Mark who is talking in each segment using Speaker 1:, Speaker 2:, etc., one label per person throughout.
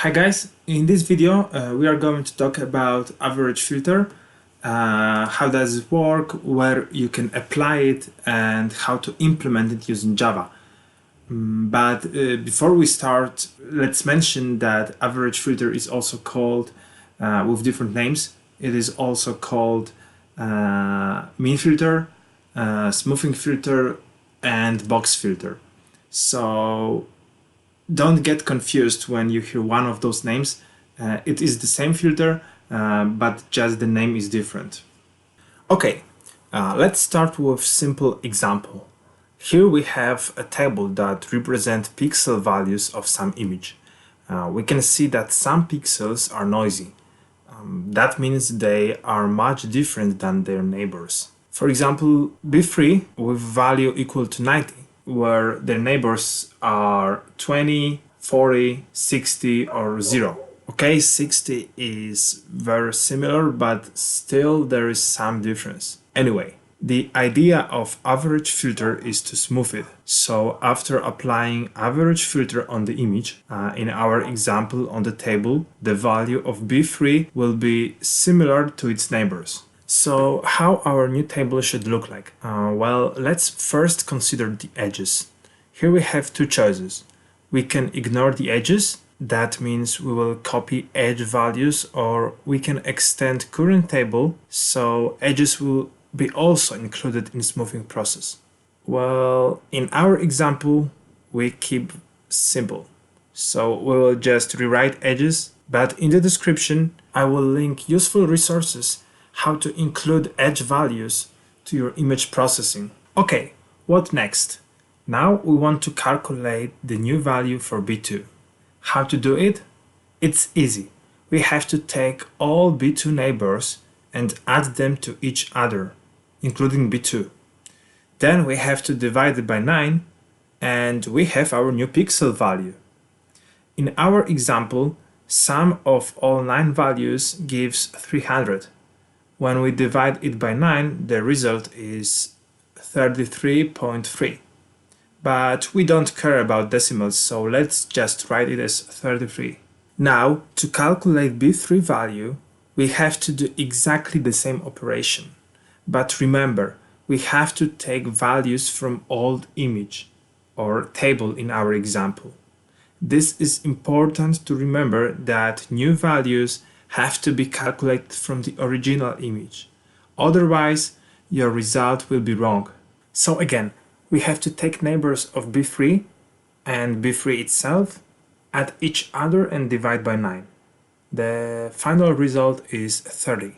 Speaker 1: Hi guys, in this video we are going to talk about average filter, how does it work, where you can apply it and how to implement it using Java. But before we start, let's mention that average filter is also called with different names. It is also called mean filter, smoothing filter and box filter. So don't get confused when you hear one of those names. It is the same filter, but just the name is different. Okay, let's start with simple example. Here we have a table that represents pixel values of some image. We can see that some pixels are noisy. That means they are much different than their neighbors. For example, B3 with value equal to 90, where their neighbors are 20, 40, 60 or 0. Okay, 60 is very similar, but still there is some difference. Anyway, the idea of average filter is to smooth it. So after applying average filter on the image, in our example on the table, the value of B3 will be similar to its neighbors. So how our new table should look like? Well, let's first consider the edges. Here we have two choices. We can ignore the edges. That means we will copy edge values, or we can extend current table so edges will be also included in smoothing process. Well, in our example, we keep simple. So we will just rewrite edges, but in the description, I will link useful resources how to include edge values to your image processing. Okay, what next? Now we want to calculate the new value for B2. How to do it? It's easy. We have to take all B2 neighbors and add them to each other, including B2. Then we have to divide it by 9 and we have our new pixel value. In our example, sum of all 9 values gives 300. When we divide it by 9, the result is 33.3. But we don't care about decimals, so let's just write it as 33. Now, to calculate B3 value, we have to do exactly the same operation. But remember, we have to take values from old image or table in our example. This is important to remember that new values have to be calculated from the original image. Otherwise, your result will be wrong. So again, we have to take neighbors of B3 and B3 itself, add each other and divide by 9. The final result is 30.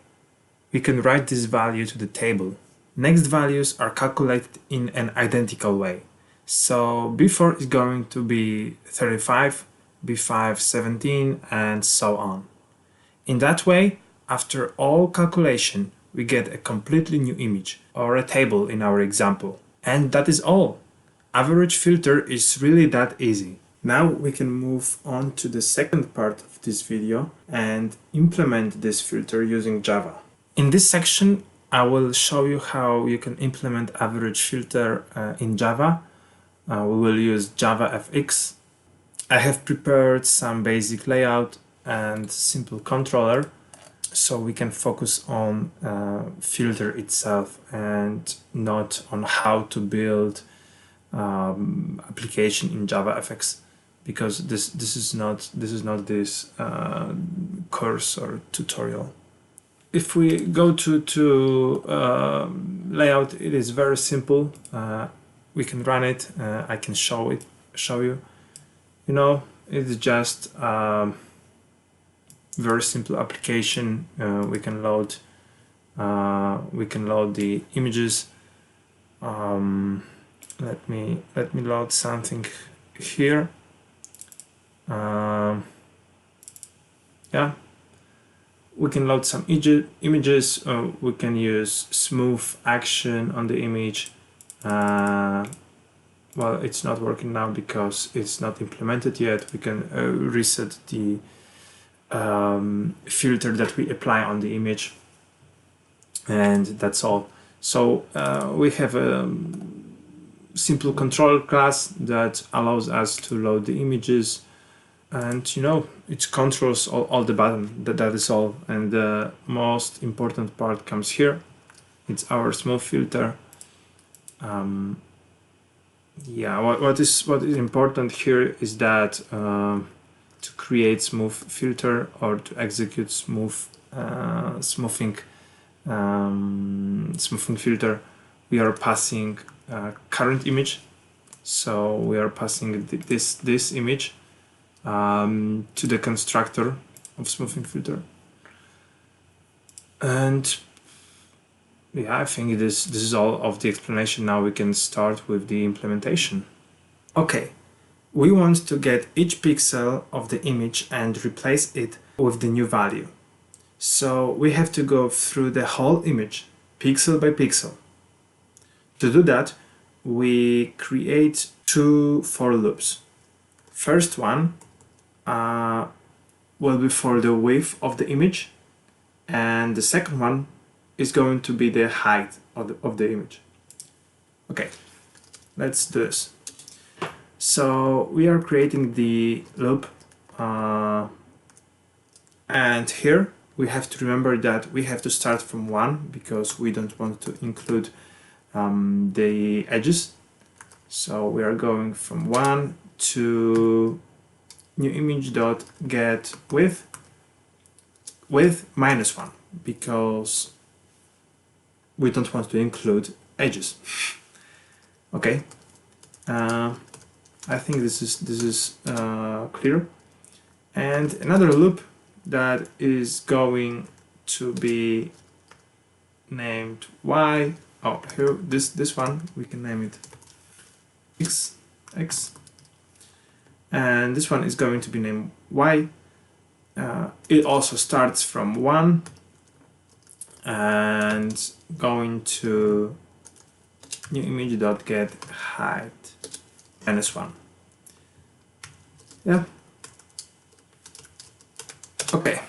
Speaker 1: We can write this value to the table. Next values are calculated in an identical way. So B4 is going to be 35, B5 17 and so on. In that way, after all calculation, we get a completely new image, or a table in our example. And that is all. Average filter is really that easy. Now we can move on to the second part of this video and implement this filter using Java. In this section, I will show you how you can implement average filter in Java. We will use JavaFX. I have prepared some basic layout and simple controller so we can focus on filter itself and not on how to build application in JavaFX, because this is not this course or tutorial. If we go to layout, it is very simple. We can run it. I can show you. You know, it's just very simple application. We can load the images. Let me load something here. Yeah, we can load some images. We can use smooth action on the image. Well, it's not working now because it's not implemented yet. We can reset the filter that we apply on the image, and that's all. So we have a simple controller class that allows us to load the images, and you know, it controls all the button. That is all. And the most important part comes here. It's our smooth filter. Yeah, what is important here is that to create smooth filter or to execute smoothing filter, we are passing current image. So we are passing this image to the constructor of smoothing filter. And yeah, I think this is all of the explanation. Now we can start with the implementation. Okay, we want to get each pixel of the image and replace it with the new value. So we have to go through the whole image, pixel by pixel. To do that, we create two for loops. First one will be for the width of the image, and the second one is going to be the height of the image. Okay, let's do this. So we are creating the loop, and here we have to remember that we have to start from 1 because we don't want to include the edges. So we are going from 1 to new image dot get width -1 because we don't want to include edges. Okay, I think this is clear. And another loop that is going to be named y. Oh, here this one we can name it x, and this one is going to be named y. It also starts from 1 and going to new image dot get height -1. Yeah. Okay.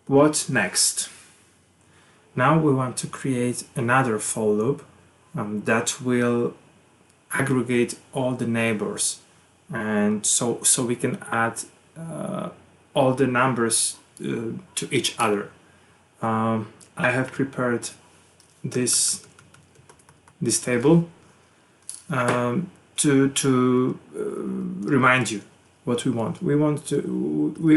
Speaker 1: What next? Now we want to create another for loop that will aggregate all the neighbors, and so we can add all the numbers to each other. I have prepared this table to remind you what we want. We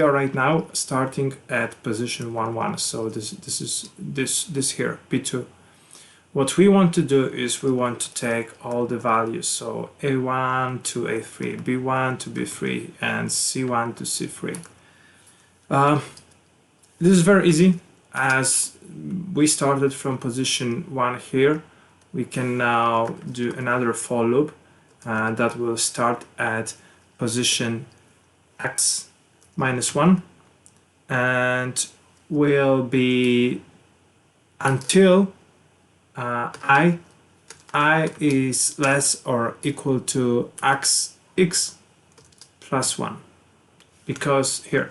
Speaker 1: are right now starting at position 1, so this is this here, P2. What we want to do is we want to take all the values, so A1 to A3, B1 to B3, and C1 to C3. This is very easy, as we started from position 1 here. We can now do another for loop that will start at position x -1 and will be until I is less or equal to x plus 1, because here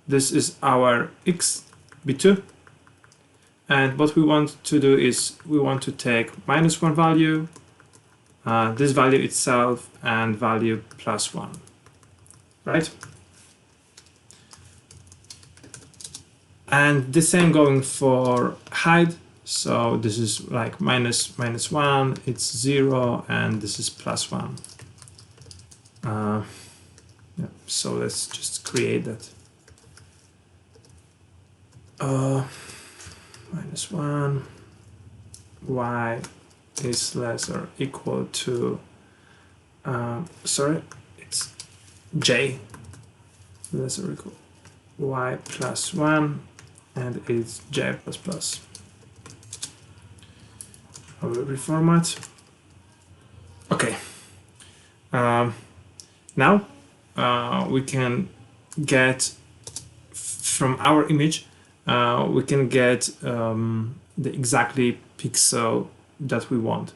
Speaker 1: this is our x b2, and what we want to do is we want to take -1 value, this value itself, and value +1, right? And the same going for height. So this is like -1, it's 0, and this is +1. Yeah, so let's just create that. -1, y is less or equal to, sorry, it's j less or equal y +1, and it's j ++. I will reformat. Okay. Now we can get from our image, we can get the exactly pixel that we want.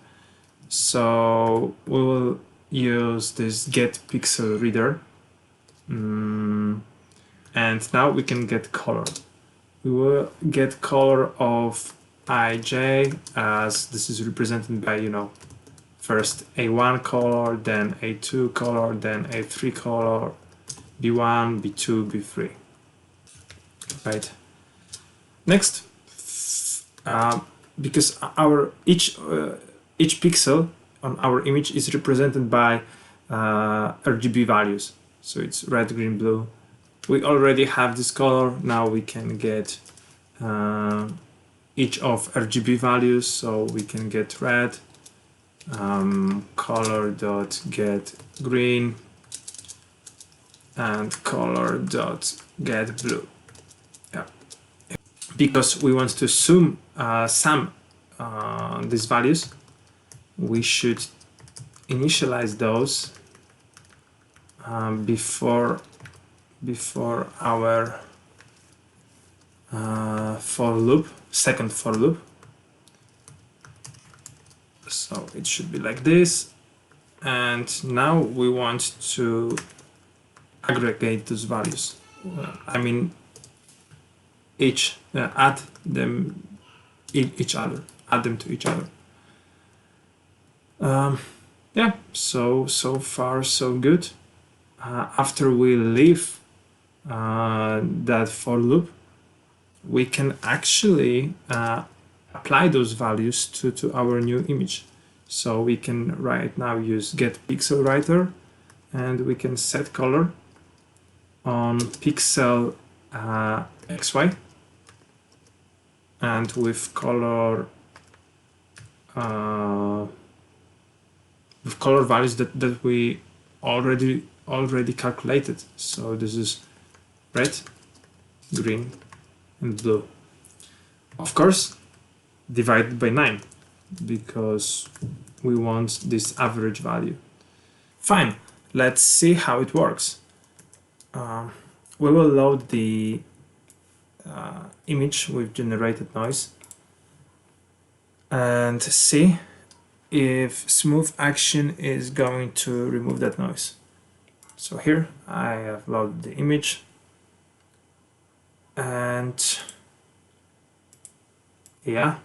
Speaker 1: So we will use this get pixel reader, and now we can get color. We will get color of ij, as this is represented by, you know, first A1 color, then A2 color, then A3 color, b1, b2, b3. Right. Next, because our each pixel on our image is represented by RGB values. So it's red, green, blue. We already have this color. Now we can get each of RGB values. So we can get red, color dot get green, and color dot get blue. Yeah. Because we want to sum these values, we should initialize those before our for loop, second for loop. So it should be like this, and now we want to aggregate those values. I mean, add them add them to each other. Yeah, so far so good. After we leave that for loop, we can actually apply those values to our new image. So we can right now use get pixel writer, and we can set color on pixel XY, and with color values that we already calculated. So this is red, green, and blue. Of course, divided by 9, because we want this average value. Fine, let's see how it works. We will load the image with generated noise and see if smooth action is going to remove that noise. So here I have loaded the image, and yeah,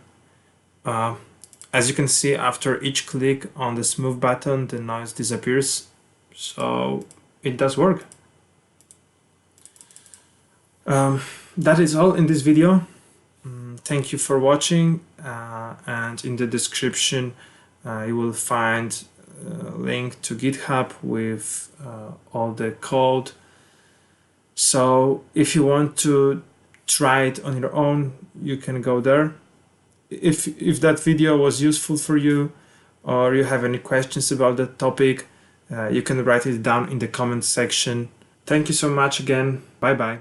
Speaker 1: as you can see, after each click on the smooth button, the noise disappears. So it does work. That is all in this video. Thank you for watching, and in the description you will find a link to GitHub with all the code. So if you want to try it on your own, you can go there. If that video was useful for you, or you have any questions about that topic, you can write it down in the comment section. Thank you so much again. Bye bye.